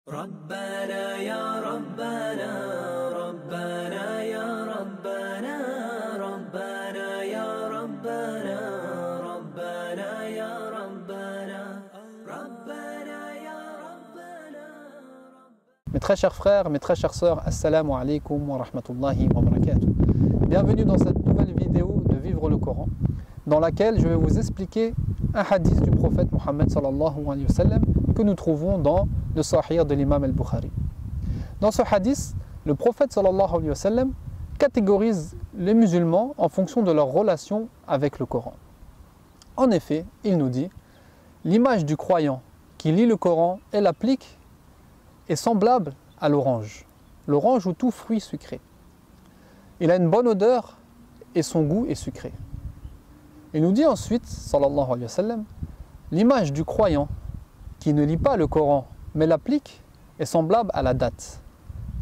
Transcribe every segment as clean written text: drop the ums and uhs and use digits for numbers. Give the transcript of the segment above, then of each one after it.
ربنا يا ربنا ربنا يا ربنا ربنا يا ربنا ربنا يا ربنا ربنا يا ربنا. Mes très chers frères, mes très chères sœurs, assalamu alaikum wa rahmatullahi wa barakatuh. Bienvenue dans cette nouvelle vidéo de Vivre le Coran, dans laquelle je vais vous expliquer un hadith du prophète Mohammed sallallahu alayhi wa sallam que nous trouvons dans le Sahih de l'imam al-Bukhari. Dans ce hadith, le prophète sallallahu alayhi wa sallam catégorise les musulmans en fonction de leur relation avec le Coran. En effet, il nous dit: l'image du croyant qui lit le Coran et l'applique est semblable à l'orange ou tout fruit sucré. Il a une bonne odeur et son goût est sucré. Il nous dit ensuite, sallallahu alayhi wa sallam, l'image du croyant qui ne lit pas le Coran mais l'applique est semblable à la date.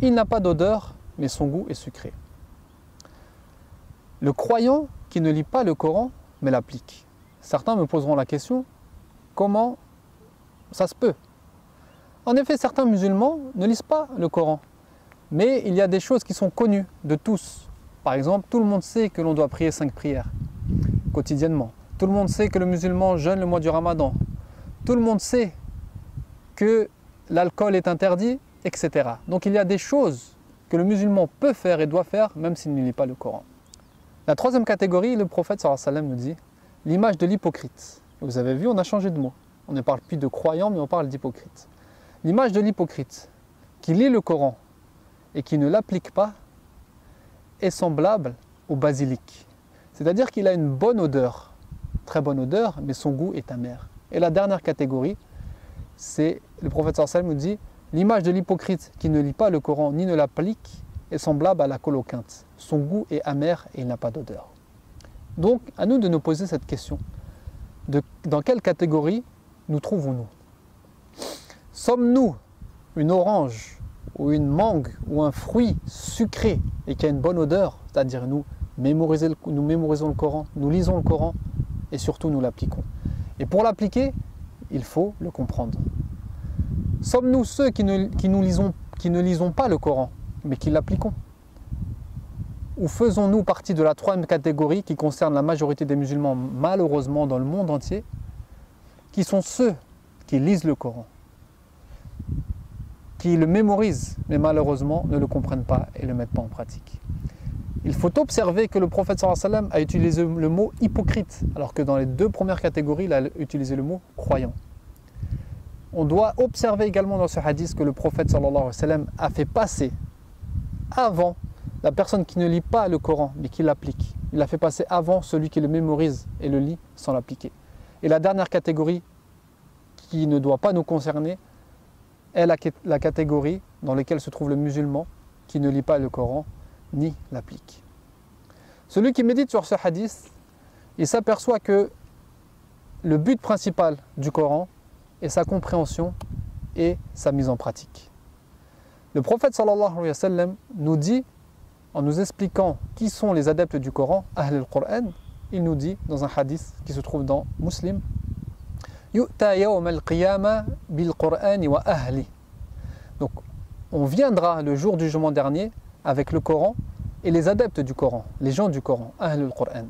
Il n'a pas d'odeur mais son goût est sucré. Le croyant qui ne lit pas le Coran mais l'applique. Certains me poseront la question, comment ça se peut? En effet, certains musulmans ne lisent pas le Coran, mais il y a des choses qui sont connues de tous. Par exemple, tout le monde sait que l'on doit prier 5 prières quotidiennement. Tout le monde sait que le musulman jeûne le mois du Ramadan. Tout le monde sait que l'alcool est interdit, etc. Donc il y a des choses que le musulman peut faire et doit faire même s'il ne lit pas le Coran. La troisième catégorie, le prophète sallallahu alayhi wa sallam nous dit l'image de l'hypocrite. Vous avez vu, on a changé de mot. On ne parle plus de croyant, mais on parle d'hypocrite. L'image de l'hypocrite qui lit le Coran et qui ne l'applique pas est semblable au basilic. C'est-à-dire qu'il a une bonne odeur, très bonne odeur, mais son goût est amer. Et la dernière catégorie, c'est le prophète sallallahu alayhi wa sallam nous dit l'image de l'hypocrite qui ne lit pas le Coran ni ne l'applique est semblable à la coloquinte. Son goût est amer et il n'a pas d'odeur. Donc, à nous de nous poser cette question. Dans quelle catégorie nous trouvons-nous? Sommes-nous une orange ou une mangue ou un fruit sucré et qui a une bonne odeur, c'est-à-dire nous mémorisons le Coran, nous lisons le Coran et surtout nous l'appliquons. Et pour l'appliquer, il faut le comprendre. Sommes-nous ceux qui ne lisons pas le Coran, mais qui l'appliquons? Ou faisons-nous partie de la troisième catégorie qui concerne la majorité des musulmans, malheureusement dans le monde entier, qui sont ceux qui lisent le Coran, qui le mémorisent, mais malheureusement ne le comprennent pas et ne le mettent pas en pratique? Il faut observer que le prophète sallallahu alayhi wa sallam a utilisé le mot hypocrite, alors que dans les deux premières catégories, il a utilisé le mot croyant. On doit observer également dans ce hadith que le prophète sallallahu alayhi wa sallam a fait passer avant la personne qui ne lit pas le Coran, mais qui l'applique. Il l'a fait passer avant celui qui le mémorise et le lit sans l'appliquer. Et la dernière catégorie qui ne doit pas nous concerner est la catégorie dans laquelle se trouve le musulman qui ne lit pas le Coran ni l'applique. Celui qui médite sur ce hadith, il s'aperçoit que le but principal du Coran est sa compréhension et sa mise en pratique. Le prophète sallallahu alayhi wa sallam nous dit, en nous expliquant qui sont les adeptes du Coran, Ahl al-Qur'an, il nous dit dans un hadith qui se trouve dans Muslim, Yu'ta yawm al-qiyama bil-Qur'an wa ahli. Donc, on viendra le jour du jugement dernier avec le Coran et les adeptes du Coran, les gens du Coran, Ahl al-Qur'an.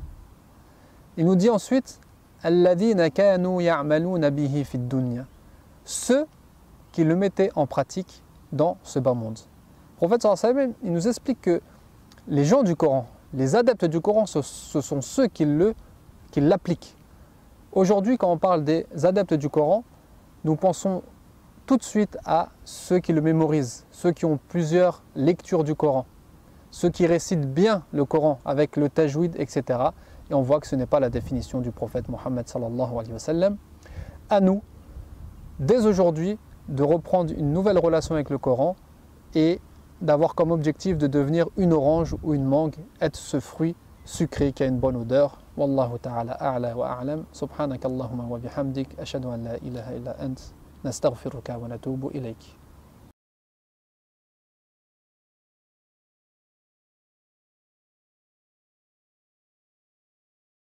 Il nous dit ensuite, Alladhina kanu ya'maluna bihi fid dunya. Ceux qui le mettaient en pratique dans ce bas monde. Le prophète sallallahu alayhi wa sallam, il nous explique que les gens du Coran, les adeptes du Coran, ce sont ceux qui l'appliquent. Aujourd'hui, quand on parle des adeptes du Coran, nous pensons tout de suite à ceux qui le mémorisent, ceux qui ont plusieurs lectures du Coran, ceux qui récitent bien le Coran avec le tajwid, etc. Et on voit que ce n'est pas la définition du prophète Mohammed sallallahu alayhi wa sallam. À nous, dès aujourd'hui, de reprendre une nouvelle relation avec le Coran et d'avoir comme objectif de devenir une orange ou une mangue, être ce fruit sucré qui a une bonne odeur. Wallahu ta'ala a'la wa a'lam. Subhanaka Allahumma wa bihamdik. Ashhadu an la ilaha illa ant. Nastaghfiruka wa natubu ilayk.